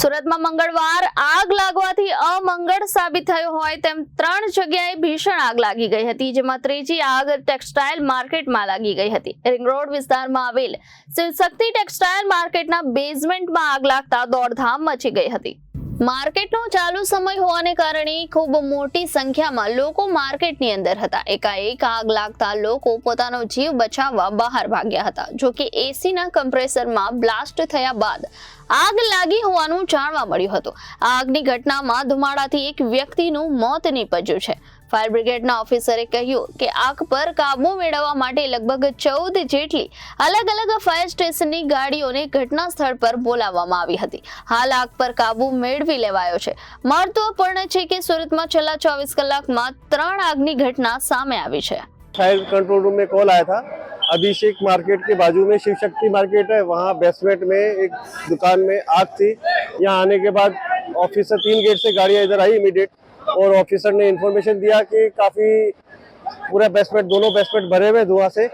સુરતમાં મંગળવાર આગ લાગવાથી અમંગળ સાબિત થયું હોય તેમ 3 જગ્યાએ ભીષણ આગ લાગી ગઈ હતી, જેમાં ત્રીજી આગ ટેક્સટાઇલ માર્કેટમાં લાગી ગઈ હતી। રિંગ રોડ વિસ્તારમાં આવેલ શિવશક્તિ ટેક્સટાઇલ માર્કેટના બેઝમેન્ટમાં આગ લાગતા દોડધામ મચી ગઈ હતી। માર્કેટનો ચાલુ સમય હોવાને કારણે ખૂબ મોટી સંખ્યામાં લોકો માર્કેટની અંદર હતા। એકાએક આગ લાગતા લોકો પોતાનો જીવ બચાવવા બહાર ભાગ્યા હતા। જો કે એસીના કમ્પ્રેસરમાં બ્લાસ્ટ થયા બાદ આગ લાગી હોવાનું જાણવા મળ્યું હતું। આગની ઘટનામાં ધુમાડાથી એક વ્યક્તિનું મોત નીપજ્યું છે। ફાયર બ્રિગેડના ઓફિસરે કહ્યું કે આગ પર કાબુ મેળવવા માટે લગભગ 14 જેટલી અલગ અલગ ફાયર સ્ટેશનની ગાડીઓને ઘટના સ્થળ પર બોલાવવામાં આવી હતી। હાલ આગ પર કાબુ મેળવી લેવાયો છે। મહત્વપૂર્ણ છે કે સુરતમાં છેલ્લા 24 કલાકમાં 3 આગની ઘટના સામે આવી છે। फायर कंट्रोल रूम में कॉल आया था। अभिषेक मार्केट के बाजू में शिव शक्ति मार्केट है, वहाँ बेसमेंट में एक दुकान में आग थी। यहाँ आने के बाद ऑफिसर 3 गेट से गाड़ियाँ इधर आई इमीडिएट, और ऑफिसर ने इन्फॉर्मेशन दिया कि काफ़ी पूरा बेसमेंट, दोनों बेसमेंट भरे हुए धुआं से,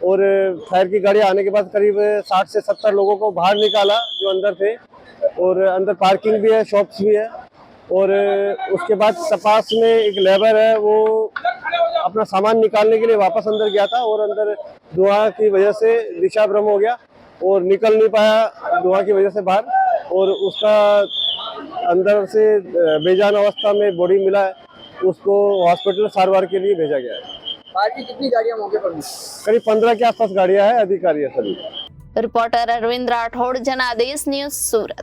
और फायर की गाड़ी आने के बाद करीब 60 से 70 लोगों को बाहर निकाला जो अंदर थे, और अंदर पार्किंग भी है, शॉप्स भी है। और उसके बाद पास में एक लेबर है, वो अपना सामान निकालने के लिए वापस अंदर गया था, और अंदर धुआं की वजह से दिशा भ्रम हो गया और निकल नहीं पाया धुआं की वजह से बाहर, और उसका अंदर से बेजान अवस्था में बॉडी मिला है, उसको हॉस्पिटल सारवार के लिए भेजा गया है। फायर की कितनी गाड़ियां मौके पर थी? करीब 15 के आसपास गाड़ियां हैं, अधिकारी है सभी। रिपोर्टर अरविंद राठौड़, जनादेश न्यूज, सूरत।